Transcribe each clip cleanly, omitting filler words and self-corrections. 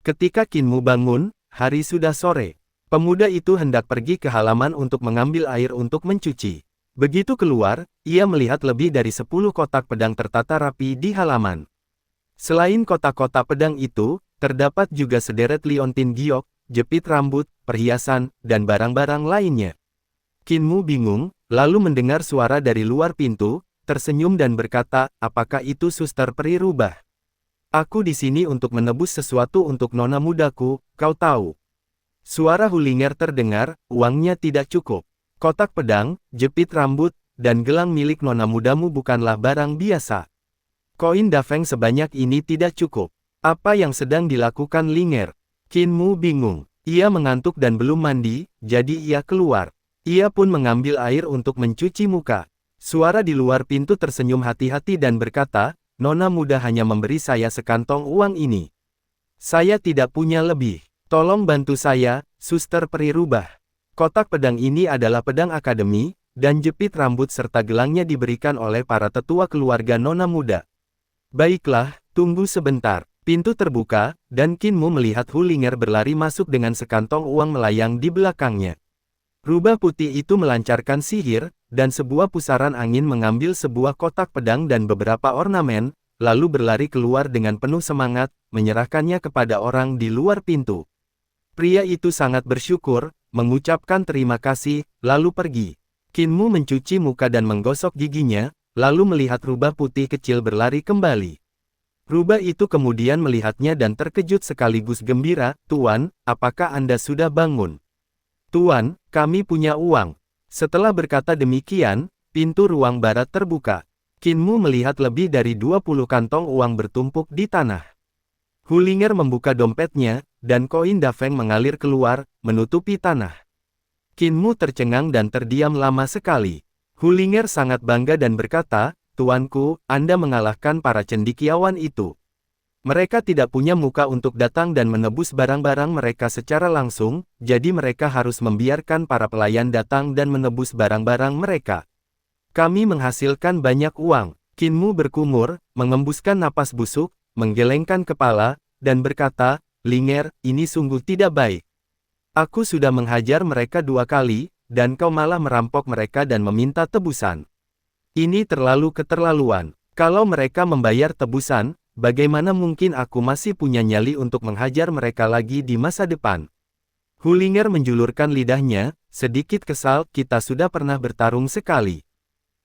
Ketika Qinmu bangun, hari sudah sore. Pemuda itu hendak pergi ke halaman untuk mengambil air untuk mencuci. Begitu keluar, ia melihat lebih dari 10 kotak pedang tertata rapi di halaman. Selain kotak-kotak pedang itu, terdapat juga sederet liontin giok, jepit rambut, perhiasan, dan barang-barang lainnya. Qinmu bingung, lalu mendengar suara dari luar pintu, tersenyum dan berkata, apakah itu suster peri rubah? Aku di sini untuk menebus sesuatu untuk nona mudaku, kau tahu. Suara Hulinger terdengar, uangnya tidak cukup. Kotak pedang, jepit rambut, dan gelang milik nona mudamu bukanlah barang biasa. Koin Dafeng sebanyak ini tidak cukup. Apa yang sedang dilakukan Linger? Qinmu bingung. Ia mengantuk dan belum mandi, jadi ia keluar. Ia pun mengambil air untuk mencuci muka. Suara di luar pintu tersenyum hati-hati dan berkata, Nona muda hanya memberi saya sekantong uang ini. Saya tidak punya lebih. Tolong bantu saya, suster peri rubah. Kotak pedang ini adalah pedang akademi, dan jepit rambut serta gelangnya diberikan oleh para tetua keluarga nona muda. Baiklah, tunggu sebentar. Pintu terbuka, dan Qinmu melihat Hulinger berlari masuk dengan sekantong uang melayang di belakangnya. Rubah putih itu melancarkan sihir, dan sebuah pusaran angin mengambil sebuah kotak pedang dan beberapa ornamen, lalu berlari keluar dengan penuh semangat, menyerahkannya kepada orang di luar pintu. Pria itu sangat bersyukur, mengucapkan terima kasih, lalu pergi. Qinmu mencuci muka dan menggosok giginya, lalu melihat rubah putih kecil berlari kembali. Rubah itu kemudian melihatnya dan terkejut sekaligus gembira, Tuan, apakah Anda sudah bangun? Tuan, kami punya uang. Setelah berkata demikian, pintu ruang barat terbuka. Qinmu melihat lebih dari 20 kantong uang bertumpuk di tanah. Hulinger membuka dompetnya, dan koin Dafeng mengalir keluar, menutupi tanah. Qinmu tercengang dan terdiam lama sekali. Hulinger sangat bangga dan berkata, Tuanku, Anda mengalahkan para cendekiawan itu. Mereka tidak punya muka untuk datang dan menebus barang-barang mereka secara langsung, jadi mereka harus membiarkan para pelayan datang dan menebus barang-barang mereka. Kami menghasilkan banyak uang. Qinmu berkumur, mengembuskan napas busuk, menggelengkan kepala, dan berkata, Linger, ini sungguh tidak baik. Aku sudah menghajar mereka 2 kali, dan kau malah merampok mereka dan meminta tebusan. Ini terlalu keterlaluan. Kalau mereka membayar tebusan, bagaimana mungkin aku masih punya nyali untuk menghajar mereka lagi di masa depan? Hulinger menjulurkan lidahnya, sedikit kesal, kita sudah pernah bertarung sekali.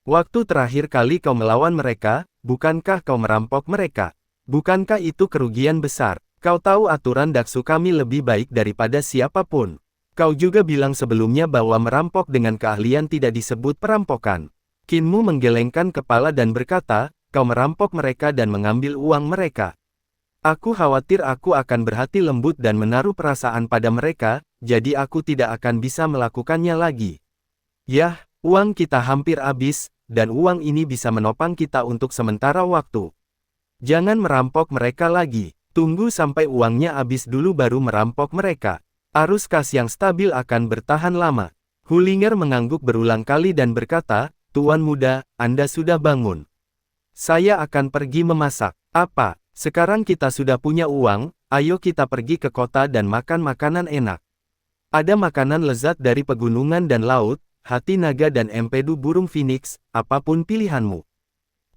Waktu terakhir kali kau melawan mereka, bukankah kau merampok mereka? Bukankah itu kerugian besar? Kau tahu aturan daksu kami lebih baik daripada siapapun. Kau juga bilang sebelumnya bahwa merampok dengan keahlian tidak disebut perampokan. Qinmu menggelengkan kepala dan berkata, kau merampok mereka dan mengambil uang mereka. Aku khawatir aku akan berhati lembut dan menaruh perasaan pada mereka, jadi aku tidak akan bisa melakukannya lagi. Yah, uang kita hampir habis, dan uang ini bisa menopang kita untuk sementara waktu. Jangan merampok mereka lagi. Tunggu sampai uangnya habis dulu baru merampok mereka. Arus kas yang stabil akan bertahan lama. Hulinger mengangguk berulang kali dan berkata, Tuan muda, Anda sudah bangun. Saya akan pergi memasak. Apa? Sekarang kita sudah punya uang, ayo kita pergi ke kota dan makan makanan enak. Ada makanan lezat dari pegunungan dan laut, hati naga dan empedu burung phoenix, apapun pilihanmu.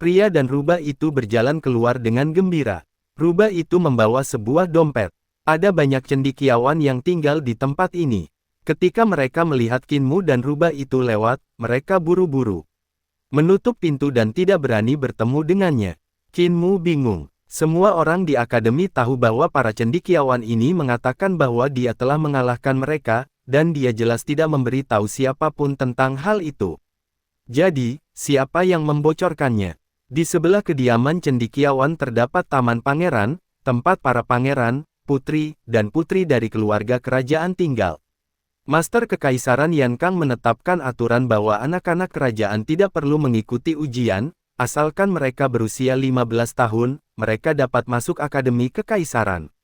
Pria dan rubah itu berjalan keluar dengan gembira. Rubah itu membawa sebuah dompet. Ada banyak cendekiawan yang tinggal di tempat ini. Ketika mereka melihat Qinmu dan rubah itu lewat, mereka buru-buru menutup pintu dan tidak berani bertemu dengannya. Qinmu bingung. Semua orang di akademi tahu bahwa para cendekiawan ini mengatakan bahwa dia telah mengalahkan mereka, dan dia jelas tidak memberi tahu siapapun tentang hal itu. Jadi, siapa yang membocorkannya? Di sebelah kediaman cendekiawan terdapat Taman Pangeran, tempat para pangeran, putri, dan putri dari keluarga kerajaan tinggal. Master Kekaisaran Yankang menetapkan aturan bahwa anak-anak kerajaan tidak perlu mengikuti ujian, asalkan mereka berusia 15 tahun, mereka dapat masuk Akademi Kekaisaran.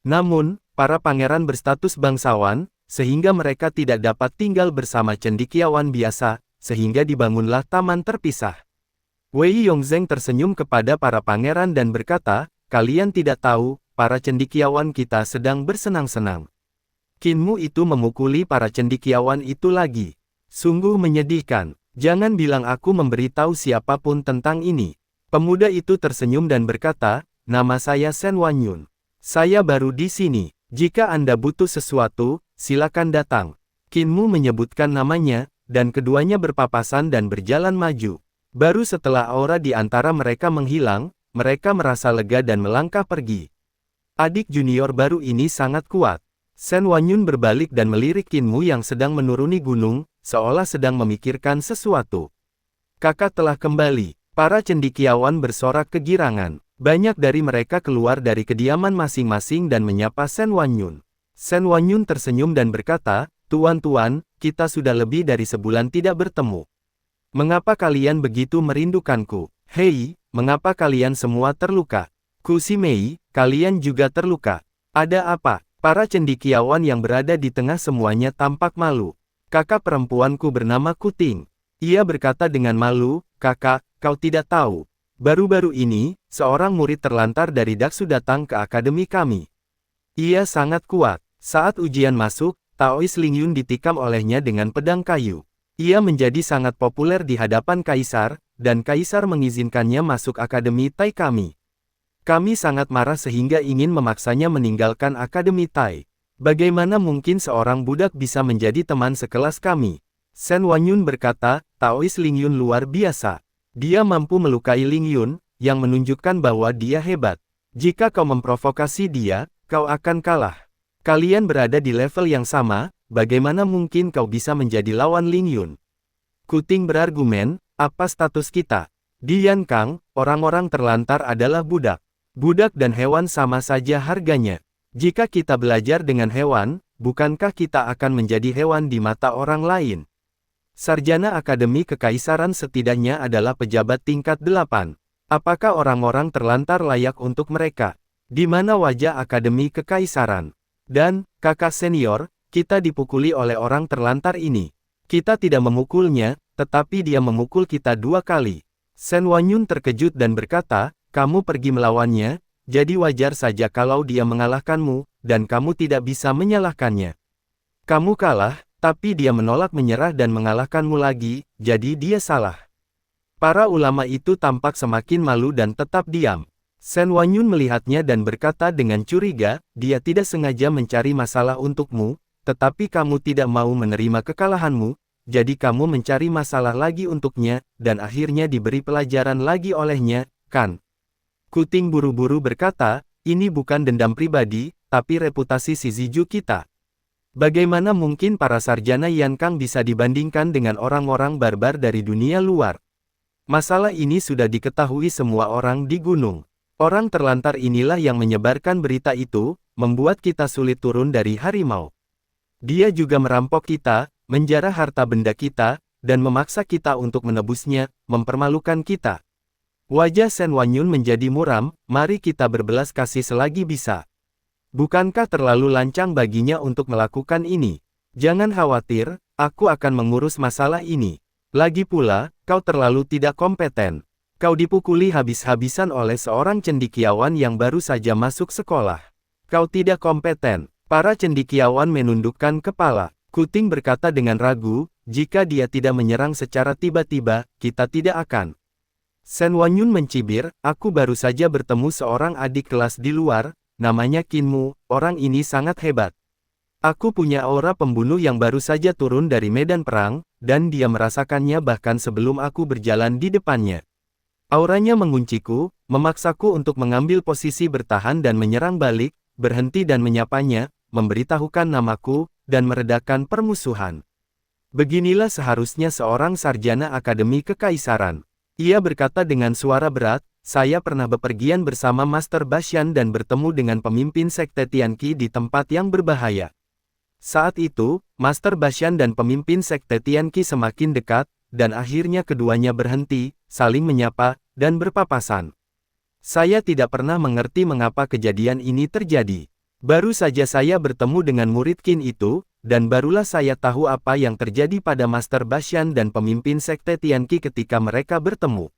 Namun, para pangeran berstatus bangsawan, sehingga mereka tidak dapat tinggal bersama cendekiawan biasa, sehingga dibangunlah taman terpisah. Wei Yongzheng tersenyum kepada para pangeran dan berkata, kalian tidak tahu, para cendekiawan kita sedang bersenang-senang. Kinmu itu memukuli para cendekiawan itu lagi. Sungguh menyedihkan. Jangan bilang aku memberitahu siapapun tentang ini. Pemuda itu tersenyum dan berkata, nama saya Sen Wanyun. Saya baru di sini. Jika Anda butuh sesuatu, silakan datang. Kinmu menyebutkan namanya, dan keduanya berpapasan dan berjalan maju. Baru setelah aura di antara mereka menghilang, mereka merasa lega dan melangkah pergi. Adik junior baru ini sangat kuat. Sen Wanyun berbalik dan melirik Kinmu yang sedang menuruni gunung, seolah sedang memikirkan sesuatu. Kakak telah kembali. Para cendekiawan bersorak kegirangan. Banyak dari mereka keluar dari kediaman masing-masing dan menyapa Sen Wanyun. Sen Wanyun tersenyum dan berkata, Tuan-tuan, kita sudah lebih dari sebulan tidak bertemu. Mengapa kalian begitu merindukanku? Hei, mengapa kalian semua terluka? Kusi Mei, kalian juga terluka. Ada apa? Para cendekiawan yang berada di tengah semuanya tampak malu. Kakak perempuanku bernama Kuting. Ia berkata dengan malu, kakak, kau tidak tahu. Baru-baru ini, seorang murid terlantar dari Daksu datang ke akademi kami. Ia sangat kuat. Saat ujian masuk, Taois Lingyun ditikam olehnya dengan pedang kayu. Ia menjadi sangat populer di hadapan kaisar, dan kaisar mengizinkannya masuk akademi Tai kami. Kami sangat marah sehingga ingin memaksanya meninggalkan akademi Tai. Bagaimana mungkin seorang budak bisa menjadi teman sekelas kami? Sen Wanyun berkata, Taois Lingyun luar biasa. Dia mampu melukai Lingyun, yang menunjukkan bahwa dia hebat. Jika kau memprovokasi dia, kau akan kalah. Kalian berada di level yang sama, bagaimana mungkin kau bisa menjadi lawan Lingyun? Kuting berargumen, apa status kita? Di Yankang, orang-orang terlantar adalah budak. Budak dan hewan sama saja harganya. Jika kita belajar dengan hewan, bukankah kita akan menjadi hewan di mata orang lain? Sarjana Akademi Kekaisaran setidaknya adalah pejabat tingkat 8. Apakah orang-orang terlantar layak untuk mereka? Di mana wajah Akademi Kekaisaran? Dan, kakak senior, kita dipukuli oleh orang terlantar ini. Kita tidak memukulnya, tetapi dia memukul kita 2 kali. Sen Wanyun terkejut dan berkata, kamu pergi melawannya, jadi wajar saja kalau dia mengalahkanmu, dan kamu tidak bisa menyalahkannya. Kamu kalah, tapi dia menolak menyerah dan mengalahkanmu lagi, jadi dia salah. Para ulama itu tampak semakin malu dan tetap diam. Sen Wanyun melihatnya dan berkata dengan curiga, dia tidak sengaja mencari masalah untukmu, tetapi kamu tidak mau menerima kekalahanmu, jadi kamu mencari masalah lagi untuknya, dan akhirnya diberi pelajaran lagi olehnya, kan? Kuting buru-buru berkata, ini bukan dendam pribadi, tapi reputasi si Ziju kita. Bagaimana mungkin para sarjana Yankang bisa dibandingkan dengan orang-orang barbar dari dunia luar? Masalah ini sudah diketahui semua orang di gunung. Orang terlantar inilah yang menyebarkan berita itu, membuat kita sulit turun dari harimau. Dia juga merampok kita, menjarah harta benda kita, dan memaksa kita untuk menebusnya, mempermalukan kita. Wajah Sen Wanyun menjadi muram, mari kita berbelas kasih selagi bisa. Bukankah terlalu lancang baginya untuk melakukan ini? Jangan khawatir, aku akan mengurus masalah ini. Lagi pula, kau terlalu tidak kompeten. Kau dipukuli habis-habisan oleh seorang cendekiawan yang baru saja masuk sekolah. Kau tidak kompeten. Para cendekiawan menundukkan kepala. Kuting berkata dengan ragu, jika dia tidak menyerang secara tiba-tiba, kita tidak akan. Sen Wanyun mencibir, aku baru saja bertemu seorang adik kelas di luar, namanya Kinmu, orang ini sangat hebat. Aku punya aura pembunuh yang baru saja turun dari medan perang, dan dia merasakannya bahkan sebelum aku berjalan di depannya. Auranya mengunciku, memaksaku untuk mengambil posisi bertahan dan menyerang balik, berhenti dan menyapanya, memberitahukan namaku, dan meredakan permusuhan. Beginilah seharusnya seorang sarjana Akademi Kekaisaran. Ia berkata dengan suara berat, saya pernah bepergian bersama Master Bashan dan bertemu dengan pemimpin Sekte Tianqi di tempat yang berbahaya. Saat itu, Master Bashan dan pemimpin Sekte Tianqi semakin dekat, dan akhirnya keduanya berhenti, saling menyapa, dan berpapasan. Saya tidak pernah mengerti mengapa kejadian ini terjadi. Baru saja saya bertemu dengan murid Qin itu, dan barulah saya tahu apa yang terjadi pada Master Bashan dan pemimpin Sekte Tianqi ketika mereka bertemu.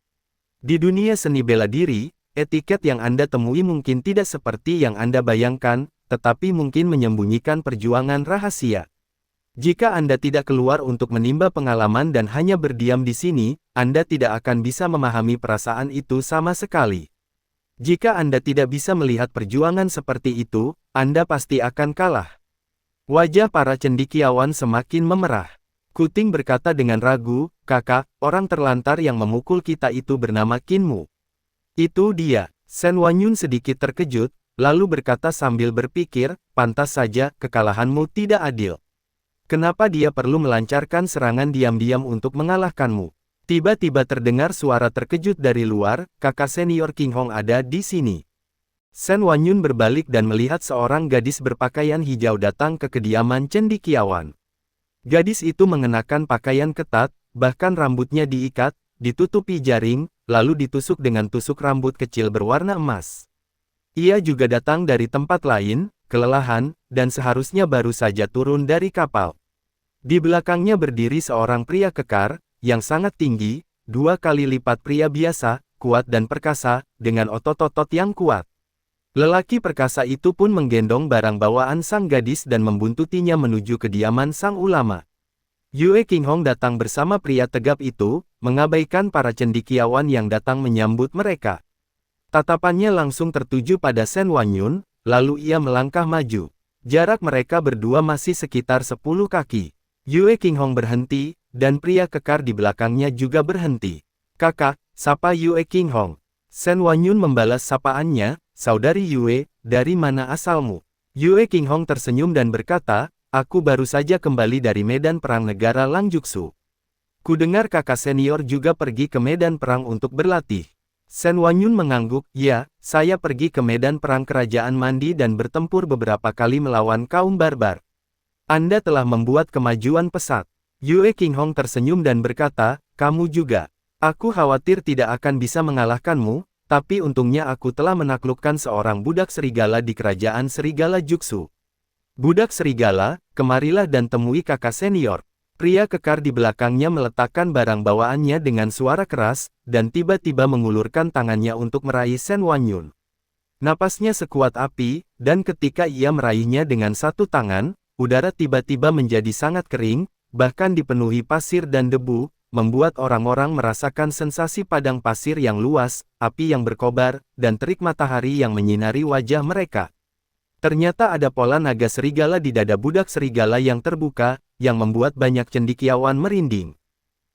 Di dunia seni bela diri, etiket yang Anda temui mungkin tidak seperti yang Anda bayangkan, tetapi mungkin menyembunyikan perjuangan rahasia. Jika Anda tidak keluar untuk menimba pengalaman dan hanya berdiam di sini, Anda tidak akan bisa memahami perasaan itu sama sekali. Jika Anda tidak bisa melihat perjuangan seperti itu, Anda pasti akan kalah. Wajah para cendekiawan semakin memerah. Kuting berkata dengan ragu, "Kakak, orang terlantar yang memukul kita itu bernama Kinmu." "Itu dia." Shen Wanyun sedikit terkejut, lalu berkata sambil berpikir, "Pantas saja, kekalahanmu tidak adil. Kenapa dia perlu melancarkan serangan diam-diam untuk mengalahkanmu?" Tiba-tiba terdengar suara terkejut dari luar, "Kakak senior King Hong ada di sini." Shen Wanyun berbalik dan melihat seorang gadis berpakaian hijau datang ke kediaman cendekiawan. Gadis itu mengenakan pakaian ketat, bahkan rambutnya diikat, ditutupi jaring, lalu ditusuk dengan tusuk rambut kecil berwarna emas. Ia juga datang dari tempat lain, kelelahan, dan seharusnya baru saja turun dari kapal. Di belakangnya berdiri seorang pria kekar, yang sangat tinggi, 2 kali lipat pria biasa, kuat dan perkasa, dengan otot-otot yang kuat. Lelaki perkasa itu pun menggendong barang bawaan sang gadis dan membuntutinya menuju kediaman sang ulama. Yue King Hong datang bersama pria tegap itu, mengabaikan para cendekiawan yang datang menyambut mereka. Tatapannya langsung tertuju pada Shen Wanyun, lalu ia melangkah maju. Jarak mereka berdua masih sekitar 10 kaki. Yue King Hong berhenti, dan pria kekar di belakangnya juga berhenti. "Kakak," sapa Yue King Hong. Shen Wanyun membalas sapaannya, "Saudari Yue, dari mana asalmu?" Yue King Hong tersenyum dan berkata, "Aku baru saja kembali dari medan perang negara Langjutsu. Kudengar kakak senior juga pergi ke medan perang untuk berlatih." Shen Wanyun mengangguk, "Ya, saya pergi ke medan perang kerajaan Mandi dan bertempur beberapa kali melawan kaum barbar." "Anda telah membuat kemajuan pesat." Yue King Hong tersenyum dan berkata, "Kamu juga. Aku khawatir tidak akan bisa mengalahkanmu, tapi untungnya aku telah menaklukkan seorang budak serigala di kerajaan serigala Jutsu." "Budak serigala, kemarilah dan temui kakak senior." Pria kekar di belakangnya meletakkan barang bawaannya dengan suara keras, dan tiba-tiba mengulurkan tangannya untuk meraih Shen Wanyun. Napasnya sekuat api, dan ketika ia meraihnya dengan satu tangan, udara tiba-tiba menjadi sangat kering, bahkan dipenuhi pasir dan debu, membuat orang-orang merasakan sensasi padang pasir yang luas, api yang berkobar, dan terik matahari yang menyinari wajah mereka. Ternyata ada pola naga serigala di dada budak serigala yang terbuka, yang membuat banyak cendekiawan merinding.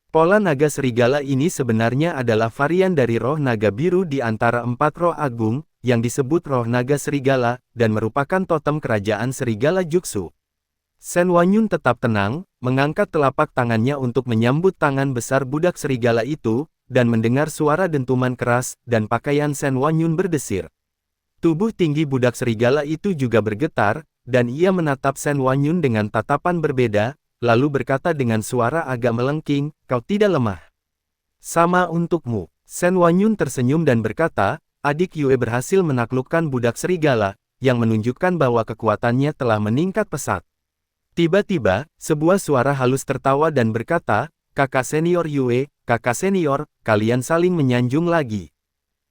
Pola naga serigala ini sebenarnya adalah varian dari roh naga biru di antara 4 roh agung, yang disebut roh naga serigala, dan merupakan totem kerajaan serigala Jutsu. Shen Wanyun tetap tenang, mengangkat telapak tangannya untuk menyambut tangan besar budak serigala itu, dan mendengar suara dentuman keras, dan pakaian Shen Wanyun berdesir. Tubuh tinggi budak serigala itu juga bergetar, dan ia menatap Shen Wanyun dengan tatapan berbeda, lalu berkata dengan suara agak melengking, "Kau tidak lemah." "Sama untukmu." Shen Wanyun tersenyum dan berkata, "Adik Yue berhasil menaklukkan budak serigala, yang menunjukkan bahwa kekuatannya telah meningkat pesat." Tiba-tiba, sebuah suara halus tertawa dan berkata, "Kakak senior Yue, kakak senior, kalian saling menyanjung lagi.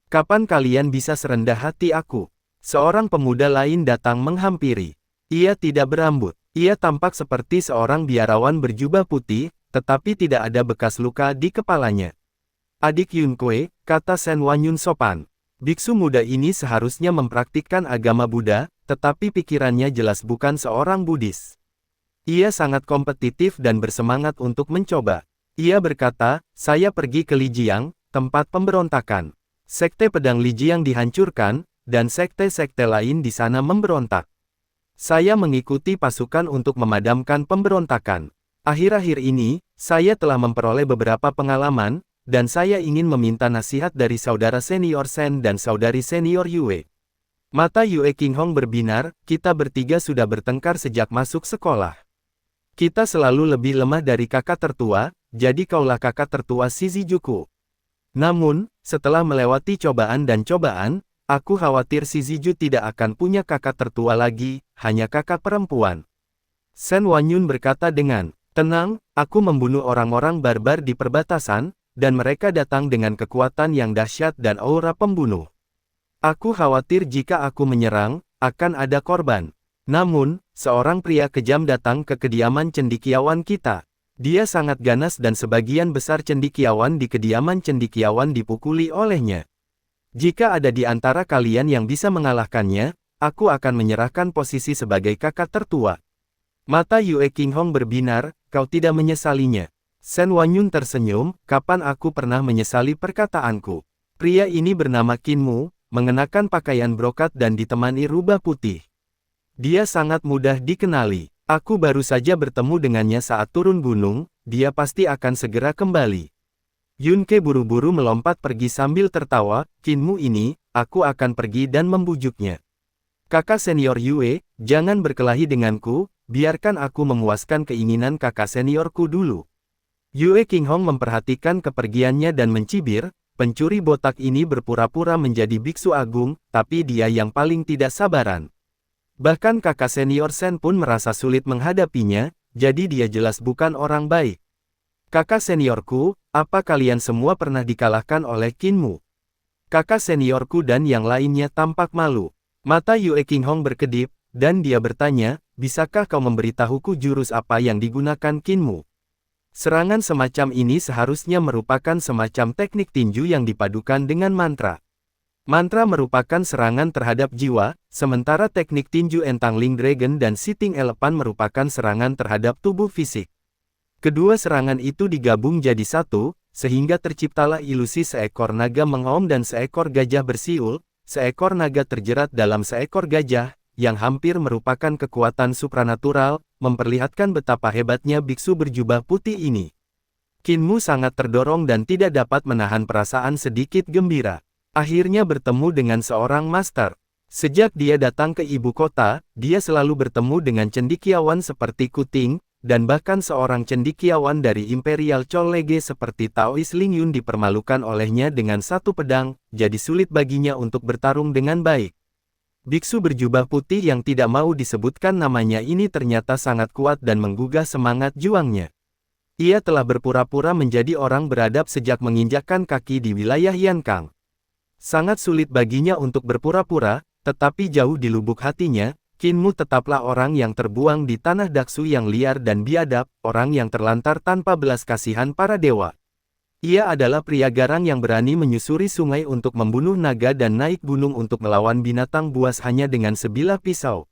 Kapan kalian bisa serendah hati aku?" Seorang pemuda lain datang menghampiri. Ia tidak berambut. Ia tampak seperti seorang biarawan berjubah putih, tetapi tidak ada bekas luka di kepalanya. "Adik Yun Kue," kata Shen Wanyun sopan. Biksu muda ini seharusnya mempraktikkan agama Buddha, tetapi pikirannya jelas bukan seorang Buddhis. Ia sangat kompetitif dan bersemangat untuk mencoba. Ia berkata, "Saya pergi ke Lijiang, tempat pemberontakan. Sekte pedang Lijiang dihancurkan, dan sekte-sekte lain di sana memberontak. Saya mengikuti pasukan untuk memadamkan pemberontakan. Akhir-akhir ini, saya telah memperoleh beberapa pengalaman, dan saya ingin meminta nasihat dari saudara senior Shen dan saudari senior Yue." Mata Yue King Hong berbinar, "Kita bertiga sudah bertengkar sejak masuk sekolah. Kita selalu lebih lemah dari kakak tertua, jadi kaulah kakak tertua Shizujuku. Namun, setelah melewati cobaan dan cobaan, aku khawatir Shizuju tidak akan punya kakak tertua lagi, hanya kakak perempuan." Shen Wanyun berkata dengan tenang, "Aku membunuh orang-orang barbar di perbatasan, dan mereka datang dengan kekuatan yang dahsyat dan aura pembunuh. Aku khawatir jika aku menyerang, akan ada korban. Namun, seorang pria kejam datang ke kediaman cendekiawan kita. Dia sangat ganas dan sebagian besar cendekiawan di kediaman cendekiawan dipukuli olehnya. Jika ada di antara kalian yang bisa mengalahkannya, aku akan menyerahkan posisi sebagai kakak tertua. Mata Yue Qinghong berbinar, kau tidak menyesalinya. Shen Wanyun tersenyum, kapan aku pernah menyesali perkataanku. Pria ini bernama Qin Mu, mengenakan pakaian brokat dan ditemani rubah putih. Dia sangat mudah dikenali. Aku baru saja bertemu dengannya saat turun gunung, dia pasti akan segera kembali. Yun Ke buru-buru melompat pergi sambil tertawa, Qin Mu ini, aku akan pergi dan membujuknya. Kakak senior Yue, jangan berkelahi denganku, biarkan aku memuaskan keinginan kakak seniorku dulu. Yue Qinghong memperhatikan kepergiannya dan mencibir, pencuri botak ini berpura-pura menjadi biksu agung, tapi dia yang paling tidak sabaran. Bahkan kakak senior Shen pun merasa sulit menghadapinya, jadi dia jelas bukan orang baik. Kakak seniorku, apa kalian semua pernah dikalahkan oleh Qin Mu? Kakak seniorku dan yang lainnya tampak malu. Mata Yue Qinghong berkedip, dan dia bertanya, bisakah kau memberitahuku jurus apa yang digunakan Qin Mu? Serangan semacam ini seharusnya merupakan semacam teknik tinju yang dipadukan dengan mantra. Mantra merupakan serangan terhadap jiwa, sementara teknik tinju Entangling Dragon dan Sitting Elephant merupakan serangan terhadap tubuh fisik. Kedua serangan itu digabung jadi satu, sehingga terciptalah ilusi seekor naga mengaum dan seekor gajah bersiul, seekor naga terjerat dalam seekor gajah, yang hampir merupakan kekuatan supranatural, memperlihatkan betapa hebatnya biksu berjubah putih ini. Qin Mu sangat terdorong dan tidak dapat menahan perasaan sedikit gembira. Akhirnya bertemu dengan seorang master. Sejak dia datang ke ibu kota, dia selalu bertemu dengan cendekiawan seperti Kuting, dan bahkan seorang cendekiawan dari Imperial College seperti Taois Ling Yun dipermalukan olehnya dengan satu pedang, jadi sulit baginya untuk bertarung dengan baik. Biksu berjubah putih yang tidak mau disebutkan namanya ini ternyata sangat kuat dan menggugah semangat juangnya. Ia telah berpura-pura menjadi orang beradab sejak menginjakkan kaki di wilayah Yankang. Sangat sulit baginya untuk berpura-pura, tetapi jauh di lubuk hatinya, Qin Mu tetaplah orang yang terbuang di tanah Daksu yang liar dan biadab, orang yang terlantar tanpa belas kasihan para dewa. Ia adalah pria garang yang berani menyusuri sungai untuk membunuh naga dan naik gunung untuk melawan binatang buas hanya dengan sebilah pisau.